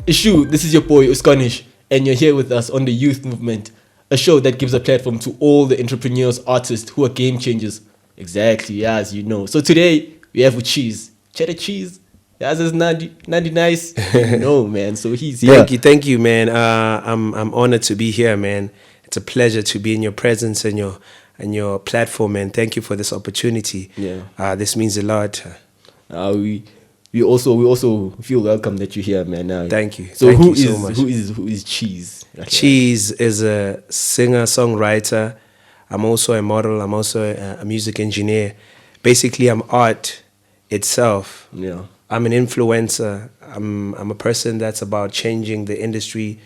Ishu, this is your boy Sxnish, and you're here with us on the Youth Movement, a show that gives a platform to all the entrepreneurs, artists who are game changers. Exactly, as you know. So today we have with cheese, cheddar cheese. As is Nandi nice, no man. So he's here. Thank you, man. I'm honored to be here, man. It's a pleasure to be in your presence and your platform, man. Thank you for this opportunity. Yeah. This means a lot. We also feel welcome that you're here, man. Thank you. So Thank who you is so much. who is Cheese? Cheese is a singer songwriter. I'm also a model. I'm also a music engineer. Basically, I'm art itself. Yeah. I'm an influencer. I'm a person that's about changing the industry,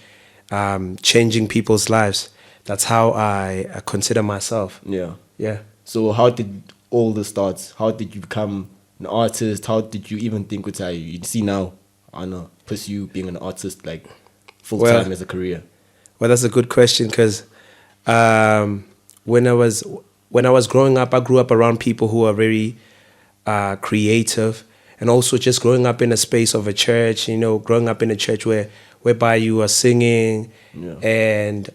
changing people's lives. That's how I consider myself. Yeah. Yeah. So how did all this start? How did you become an artist? How did you even think you see now Anna pursue being an artist like full time as a career? Well, that's a good question because when I was growing up, I grew up around people who are very creative, and also just growing up in a space of a church. You know, growing up in a church whereby you are singing, and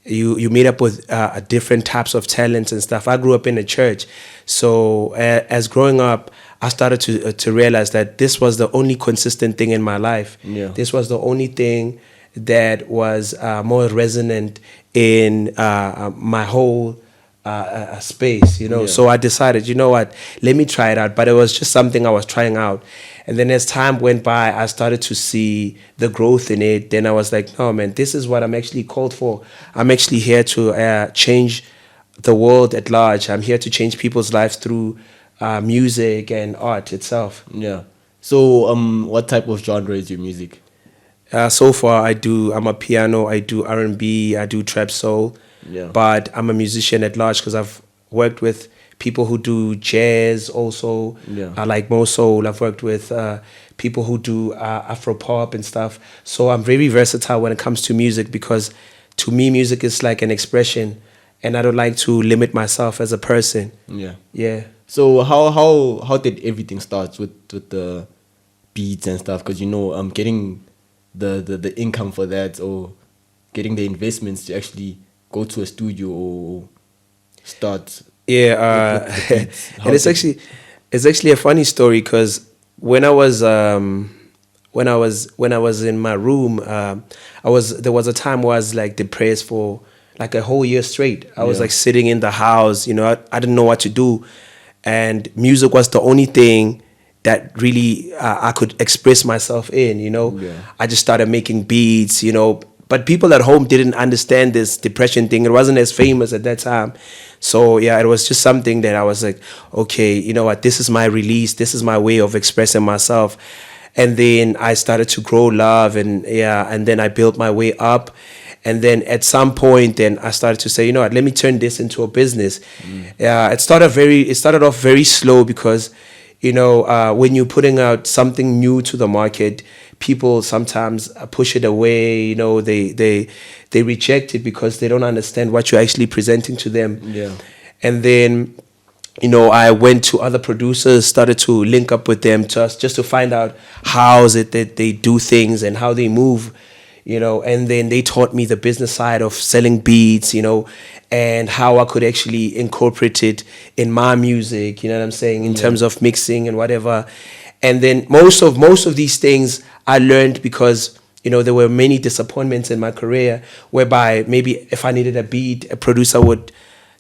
you meet up with different types of talents and stuff. I grew up in a church, so as growing up, I started to realize that this was the only consistent thing in my life. Yeah. This was the only thing that was more resonant in my whole space, you know. Yeah. So I decided, you know what, let me try it out. But it was just something I was trying out. And then as time went by, I started to see the growth in it. Then I was like, no, man, this is what I'm actually called for. I'm actually here to change the world at large. I'm here to change people's lives through music and art itself. Yeah. So what type of genre is your music? So far, I'm a piano, I do R&B, I do trap soul. Yeah. But I'm a musician at large because I've worked with people who do jazz also. Yeah. I like more soul. I've worked with people who do Afro pop and stuff. So I'm very versatile when it comes to music because to me, music is like an expression, and I don't like to limit myself as a person. Yeah. Yeah. So how did everything start with the beats and stuff? Because getting the income for that, or getting the investments to actually go to a studio or start. Yeah, with the beats. and it's actually a funny story because when I was in my room, there was a time where I was like depressed for like a whole year straight. I was like sitting in the house, you know, I didn't know what to do, and music was the only thing that really I could express myself in, you know. Yeah. I just started making beats, you know, but people at home didn't understand this depression thing. It wasn't as famous at that time. So yeah, it was just something that I was like, okay, you know what, this is my release, this is my way of expressing myself. And then I started to grow love, and then I built my way up. And then at some point, then I started to say, you know what, let me turn this into a business. It started off very slow because, you know, when you're putting out something new to the market, people sometimes push it away. You know, they reject it because they don't understand what you're actually presenting to them. Yeah. And then, you know, I went to other producers, started to link up with them just to find out how is it that they do things and how they move. You know, and then they taught me the business side of selling beats, you know, and how I could actually incorporate it in my music, you know what I'm saying, in terms of mixing and whatever. And then most of these things I learned because, you know, there were many disappointments in my career whereby maybe if I needed a beat, a producer would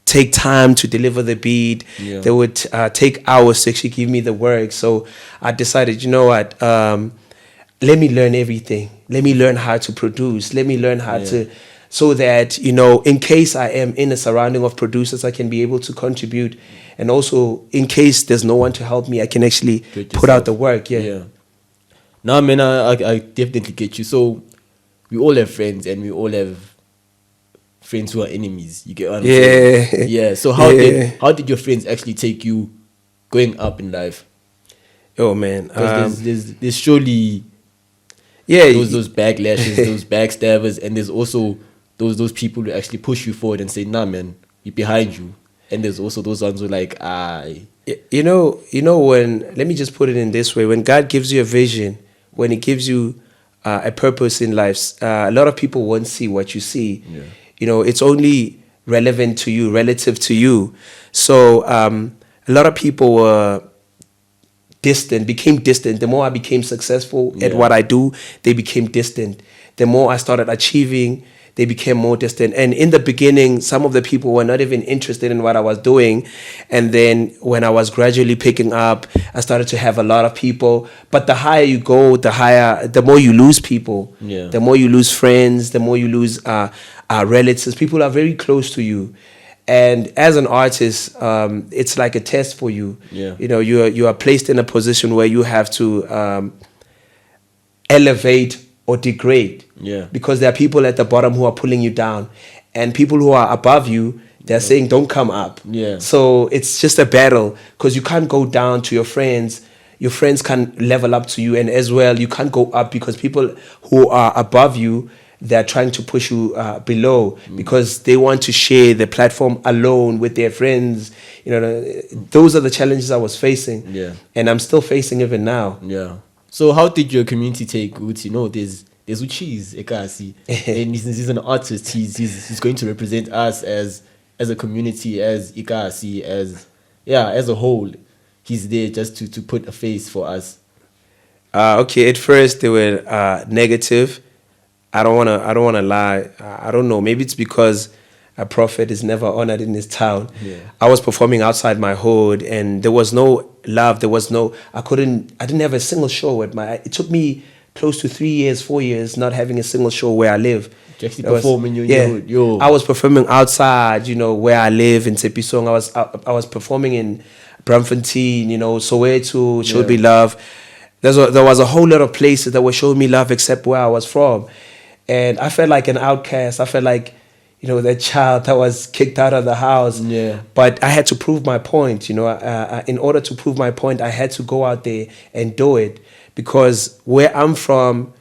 take time to deliver the beat. Yeah. They would take hours to actually give me the work. So I decided, you know what, let me learn everything. Let me learn how to produce. Let me learn how to, so that, you know, in case I am in a surrounding of producers, I can be able to contribute. And also, in case there's no one to help me, I can actually put out the work. Yeah. Nah, man, I definitely get you. So we all have friends, and we all have friends who are enemies. You get what I'm saying? Yeah. So how did your friends actually take you going up in life? Oh man, because there's surely those backlashes, those backstabbers, and there's also those people who actually push you forward and say, nah man, we're behind you. And there's also those ones who are like, you know when, let me just put it in this way, when God gives you a vision, when he gives you a purpose in life, a lot of people won't see what you see. Yeah. You know, it's only relevant to you, relative to you. So a lot of people were became distant. The more I became successful at what I do, they became distant. The more I started achieving, they became more distant. And in the beginning, some of the people were not even interested in what I was doing. And then when I was gradually picking up, I started to have a lot of people. But the higher you go, the more you lose people. Yeah. The more you lose friends, the more you lose relatives. People are very close to you. And as an artist, it's like a test for you. Yeah. You know, you are placed in a position where you have to elevate or degrade. Yeah. Because there are people at the bottom who are pulling you down, and people who are above you, they're saying, "Don't come up." Yeah. So it's just a battle, because you can't go down to your friends. Your friends can't level up to you, and as well, you can't go up because people who are above you, they're trying to push you below because they want to share the platform alone with their friends. You know, those are the challenges I was facing. Yeah. And I'm still facing even now. Yeah. So how did your community take it? You know, there's Uchi's Ekasi, and he's an artist. He's going to represent us as a community, as Ikasi, as a whole. He's there just to put a face for us. Okay, at first they were negative. I don't wanna lie. I don't know. Maybe it's because a prophet is never honored in his town. Yeah. I was performing outside my hood, and there was no love. There was no. I didn't have a single show at my. It took me close to 3 years, 4 years, not having a single show where I live. You actually performing in your hood. Yo. I was performing outside, you know, where I live in Tepisong. I was performing in Braamfontein, you know, Soweto, showed me love. There was a whole lot of places that were showing me love except where I was from. And I felt like an outcast. I felt like, you know, that child that was kicked out of the house. Yeah. But I had to prove my point, you know. In order to prove my point, I had to go out there and do it. Because where I'm from,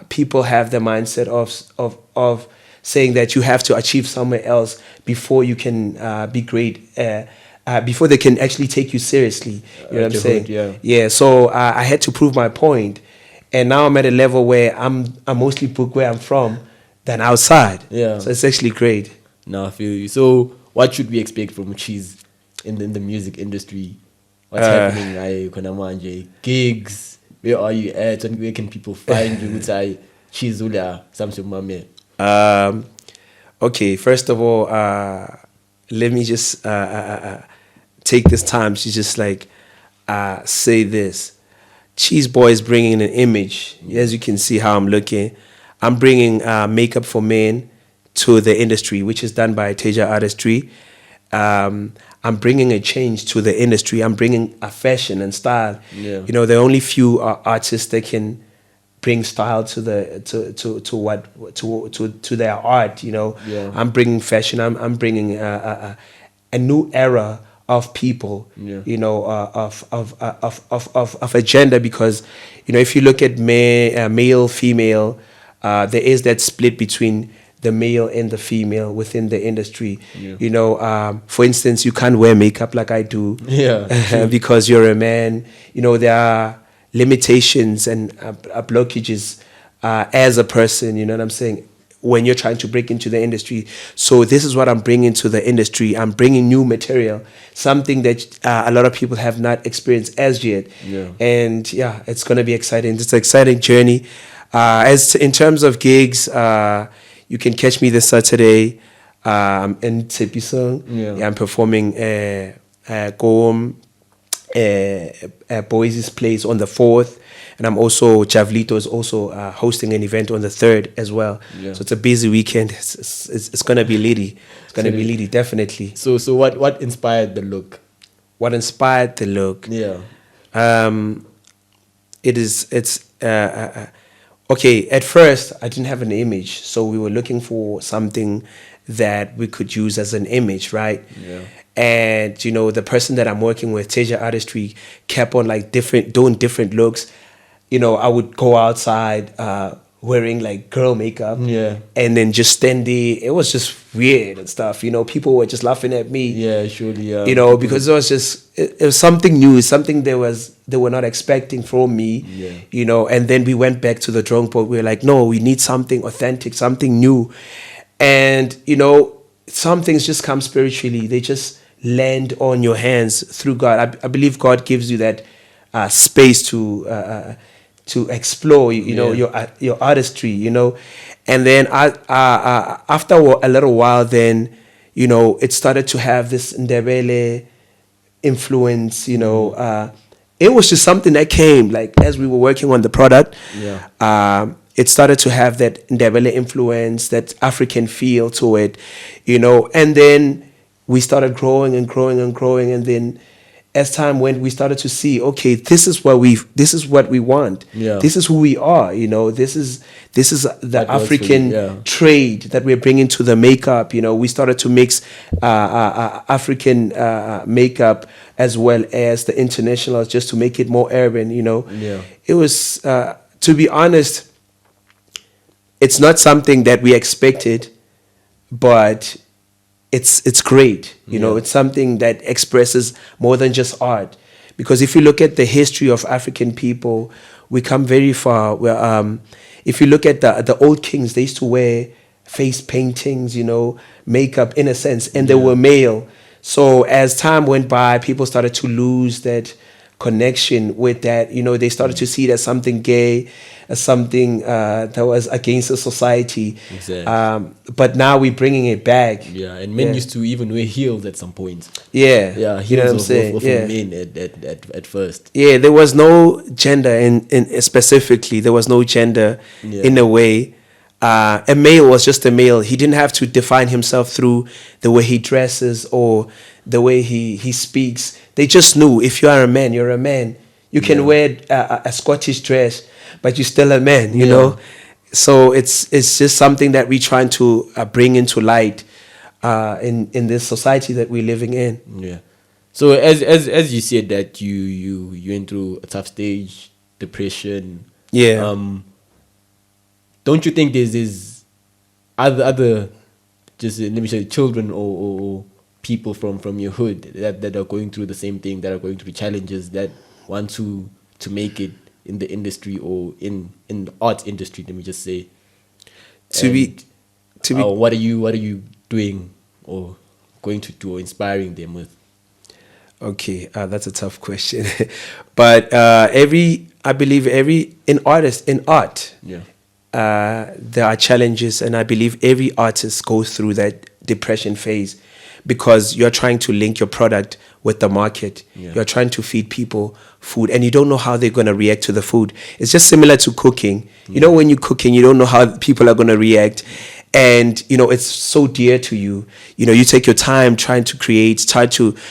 people have the mindset of saying that you have to achieve somewhere else before you can be great, before they can actually take you seriously. You know what I'm saying? Yeah. So I had to prove my point. And now I'm at a level where I'm mostly booked where I'm from than outside. Yeah. So it's actually great. No, I feel you. So what should we expect from Cheese in the music industry? What's happening? Gigs? Where are you at? And where can people find you? Cheese something. Okay, first of all, let me just take this time to just like say this. Cheese Boy is bringing an image. As you can see how I'm looking. I'm bringing makeup for men to the industry, which is done by Teja Artistry. I'm bringing a change to the industry. I'm bringing a fashion and style. Yeah. You know, there are only few artists that can bring style to their art. You know, I'm bringing fashion. I'm bringing a new era of people, you know, of a gender, because, you know, if you look at male, female, there is that split between the male and the female within the industry. You know, for instance, you can't wear makeup like I do, because you're a man. You know, there are limitations and blockages as a person. You know what I'm saying? When you're trying to break into the industry. So this is what I'm bringing to the industry. I'm bringing new material, something that a lot of people have not experienced as yet. And it's going to be exciting. It's an exciting journey. As in terms of gigs, you can catch me this Saturday in Tepisong. I'm performing Boys' Place on the 4th. And I'm also, Javlito is also hosting an event on the 3rd as well. So it's a busy weekend. It's going to be litty. It's going to be litty, definitely. So what inspired the look? What inspired the look? Okay, at first, I didn't have an image. So we were looking for something that we could use as an image, right? And, you know, the person that I'm working with, Teja Artistry, kept on like doing different looks. You know, I would go outside wearing like girl makeup, Yeah. and then just standing. It was just weird and stuff. You know, people were just laughing at me. Yeah, surely. Yeah. You know, because it was just it was something new, something they were not expecting from me. Yeah. You know, and then we went back to the drawing board. We were like, no, we need something authentic, something new, and you know, some things just come spiritually. They just land on your hands through God. I believe God gives you that space to explore, you know, your artistry, you know. And then after a little while, then, you know, it started to have this Ndebele influence, you know. It was just something that came, like, as we were working on the product. Yeah. It started to have that Ndebele influence, that African feel to it, you know. And then we started growing and growing and growing, and then as time went, we started to see, okay, this is what we want. Yeah. This is who we are, you know. This is the That works for African you, yeah. trade that we're bringing to the makeup. You know, we started to mix African makeup as well as the international, just to make it more urban. You know, Yeah. it was to be honest, it's not something that we expected, but it's great. You know, it's something that expresses more than just art. Because if you look at the history of African people, we come very far. Where if you look at the old kings, they used to wear face paintings, you know, makeup in a sense, and they were male. So as time went by, people started to lose that connection with that. You know, they started to see it as something gay, as something that was against the society. Exactly. But now we're bringing it back. Yeah, and men used to even wear heels at some point. Yeah, Yeah, you know what I'm heels saying. of Yeah, men at first. yeah. There was no gender in specifically. There was no gender in a way. A male was just a male. He didn't have to define himself through the way he dresses or the way he speaks. They just knew, if you are a man, you're a man. You can wear a Scottish dress, but you're still a man, you know. So it's just something that we're trying to bring into light in this society that we're living in. Yeah. So as you said that you went through a tough stage, depression. Yeah. Don't you think there's other just let me say children or people from your hood that are going through the same thing, that are going through challenges, that want to make it in the industry or in the art industry, let me just say. What are you doing or going to do or inspiring them with? Okay, that's a tough question. But I believe in art, there are challenges, and I believe every artist goes through that depression phase, because you're trying to link your product with the market. You're trying to feed people food, and you don't know how they're going to react to the food. It's just similar to cooking. You know, when you're cooking, you don't know how people are going to react. And, you know, it's so dear to you. You know, you take your time trying to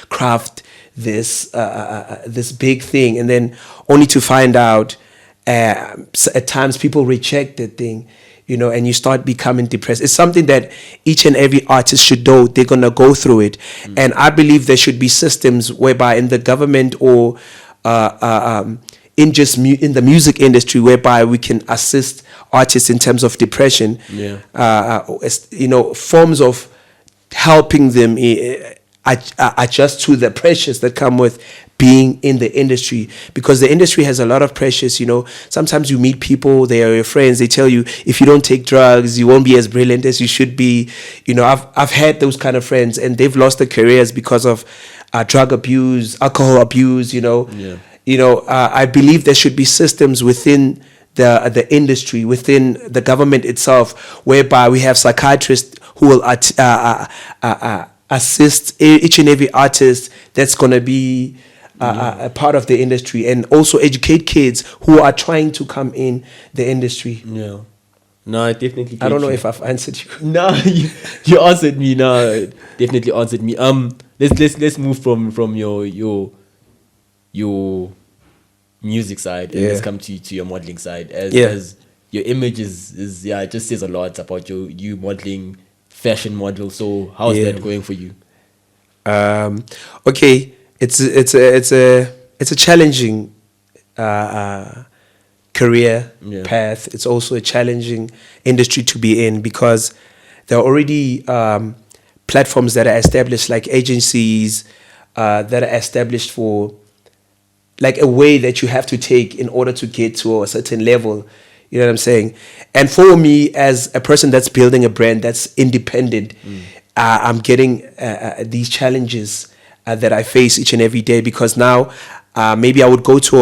craft this this big thing, and then only to find out at times people reject the thing, you know, and you start becoming depressed. It's something that each and every artist should know. They're going to go through it. And I believe there should be systems whereby in the government or in the music industry, whereby we can assist artists in terms of depression. You know, forms of helping them adjust to the pressures that come with being in the industry, because the industry has a lot of pressures. You know, sometimes you meet people, they are your friends, they tell you, if you don't take drugs, you won't be as brilliant as you should be. You know, I've had those kind of friends, and they've lost their careers because of drug abuse, alcohol abuse. You know, I believe there should be systems within the industry, within the government itself, whereby we have psychiatrists who will assist each and every artist that's going to be a part of the industry, and also educate kids who are trying to come in the industry. No, I definitely. I don't know if I've answered you. No, you answered me. No, definitely answered me. Let's move from your music side, and let's come to your modeling side. As your image is it just says a lot about you modeling, fashion model. So how's that going for you? Okay, it's a challenging career career Yeah. path. It's also a challenging industry to be in because there are already platforms that are established, like agencies that are established for like a way that you have to take in order to get to a certain level. You know what I'm saying? And for me, as a person that's building a brand that's independent, I'm getting these challenges that I face each and every day because now maybe I would go to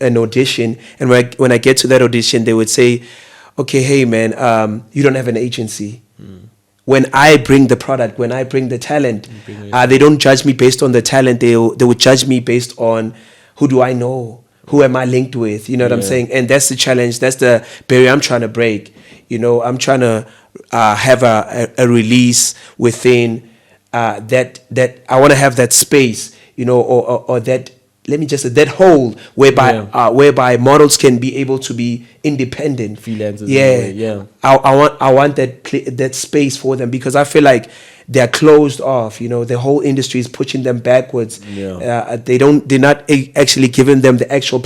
an audition, and when I get to that audition, they would say, okay, hey man, you don't have an agency. When I bring the product, when I bring the talent, they don't judge me based on the talent. They would judge me based on who do I know, who am I linked with. You know what I'm saying? And that's the challenge. That's the barrier I'm trying to break. You know, I'm trying to have a release within that I want to have that space. You know, or that. Let me just say that hole whereby models can be able to be independent, freelancers. Yeah. I want that space for them because I feel like they're closed off. You know, the whole industry is pushing them backwards. They're not actually giving them the actual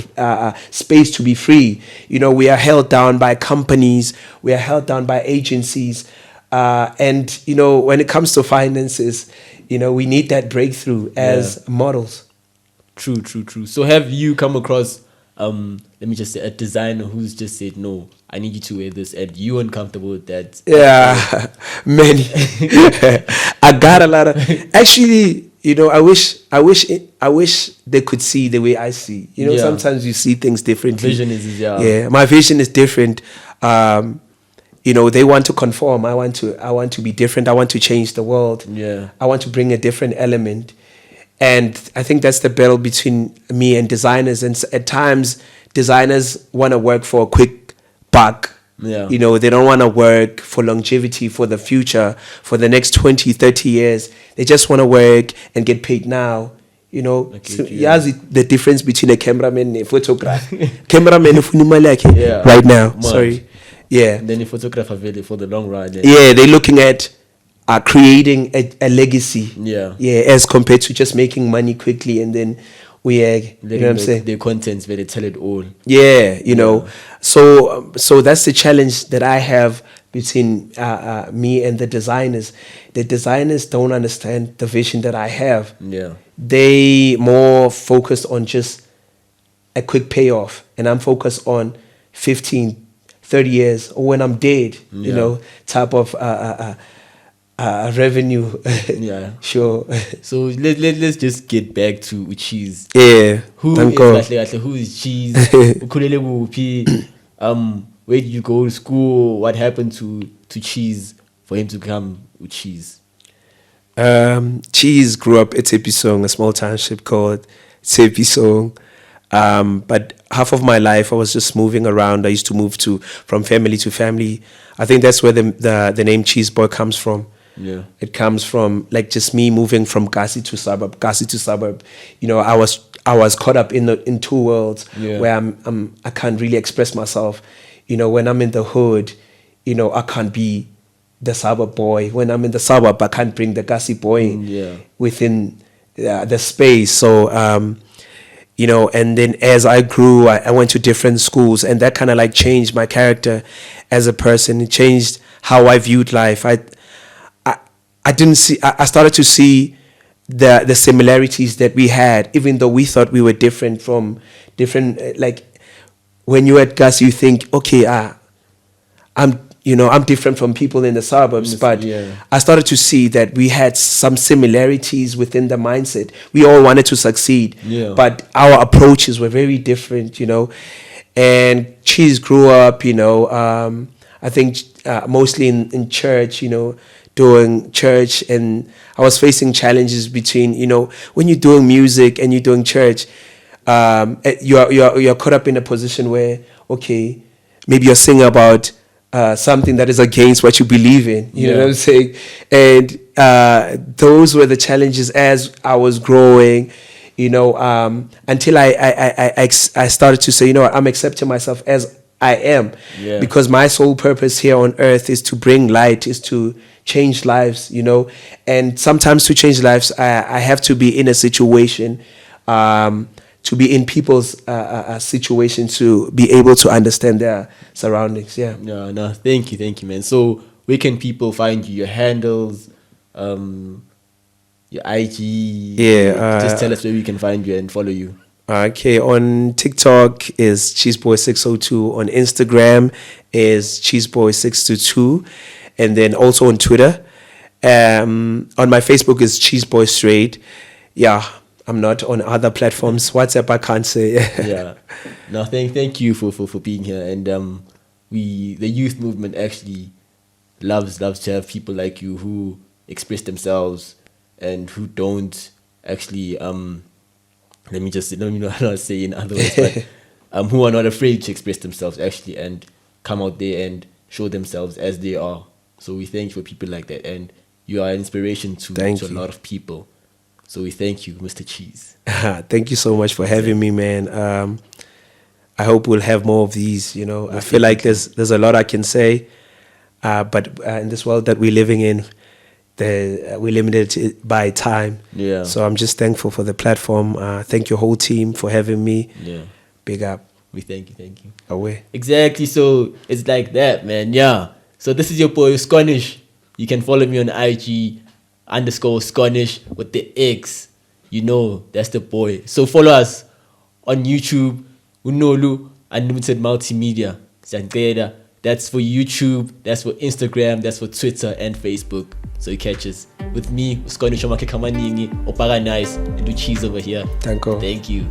space to be free. You know, we are held down by companies, we are held down by agencies, and you know, when it comes to finances, you know, we need that breakthrough as models. True. So have you come across, let me just say, a designer who's just said, no, I need you to wear this, and you uncomfortable with that? Yeah, many. I got a lot of. Actually, you know, I wish they could see the way I see. You know, sometimes you see things differently. Vision is yeah. My vision is different. You know, they want to conform. I want to be different. I want to change the world. Yeah. I want to bring a different element. And I think that's the battle between me and designers. And at times, designers want to work for a quick buck. Yeah. You know, they don't want to work for longevity, for the future, for the next 20, 30 years. They just want to work and get paid now. You know, the difference between a cameraman and a photographer. Cameraman right now. Much. Sorry. Yeah. And then the photographer for the long run. Yeah, they're looking at creating a legacy. Yeah, as compared to just making money quickly and then you know what I'm saying? Their contents where they tell it all. Yeah, you know. So that's the challenge that I have between me and the designers. The designers don't understand the vision that I have. Yeah. They more focused on just a quick payoff, and I'm focused on 15, 30 years, or when I'm dead, you know, type of revenue. Yeah, sure. So let's just get back to Cheese. Yeah. Who is Cheese? Ukhulele kuphi? Where did you go to school? What happened to Cheese for him to become Cheese? Cheese grew up at Tepisong, a small township called Tepisong. But half of my life I was just moving around. I used to move from family to family. I think that's where the name Cheese Boy comes from. Yeah, it comes from like just me moving from Kasi to suburb. You know, I was caught up in two worlds where I can't really express myself. You know, when I'm in the hood, you know, I can't be the suburb boy. When I'm in the suburb, I can't bring the Kasi boy within the space. So you know, and then as I grew, I went to different schools, and that kind of like changed my character as a person. It changed how I viewed life. I started to see the similarities that we had, even though we thought we were different from different. Like when you're at Gas, you think, okay, I'm different from people in the suburbs, but I started to see that we had some similarities within the mindset. We all wanted to succeed, but our approaches were very different, you know. And Cheese grew up, you know, I think mostly in church, you know, doing church, and I was facing challenges between, you know, when you're doing music and you're doing church, you're caught up in a position where, okay, maybe you're singing about something that is against what you believe in, you know what I'm saying? And those were the challenges as I was growing, you know, until I started to say, you know what, I'm accepting myself as I am, because my sole purpose here on earth is to bring light, is to change lives, you know. And sometimes to change lives, I have to be in a situation to be in people's situation, to be able to understand their surroundings. Yeah. No, thank you, man. So where can people find you? Your handles, your IG. Yeah, just tell us where we can find you and follow you. Okay, on TikTok is Cheeseboy602. On Instagram is Cheeseboy622, and then also on Twitter. On my Facebook is Cheeseboy Straight. Yeah, I'm not on other platforms. WhatsApp I can't say. Yeah. No, thank you for being here. And the youth movement actually loves to have people like you who express themselves and who don't actually let me not say in other words, but who are not afraid to express themselves actually and come out there and show themselves as they are. So we thank you for people like that, and you are an inspiration to a lot of people. So we thank you, Mr. Cheese. Thank you so much for having me, man. I hope we'll have more of these. You know, I feel like there's a lot I can say, but in this world that we're living in, we're limited by time. Yeah. So I'm just thankful for the platform. Thank your whole team for having me. Yeah. Big up. We thank you. Away. Exactly. So it's like that, man. Yeah. So this is your boy Sxnish. You can follow me on IG _Sxnish with the X. You know, that's the boy. So follow us on YouTube, Nolu Unlimited Multimedia. That's for YouTube, that's for Instagram, that's for Twitter and Facebook. So you catch us with me, Sxnish Omake Kamaningi, Opara Nice, and do cheese over here. Thank you. Thank you.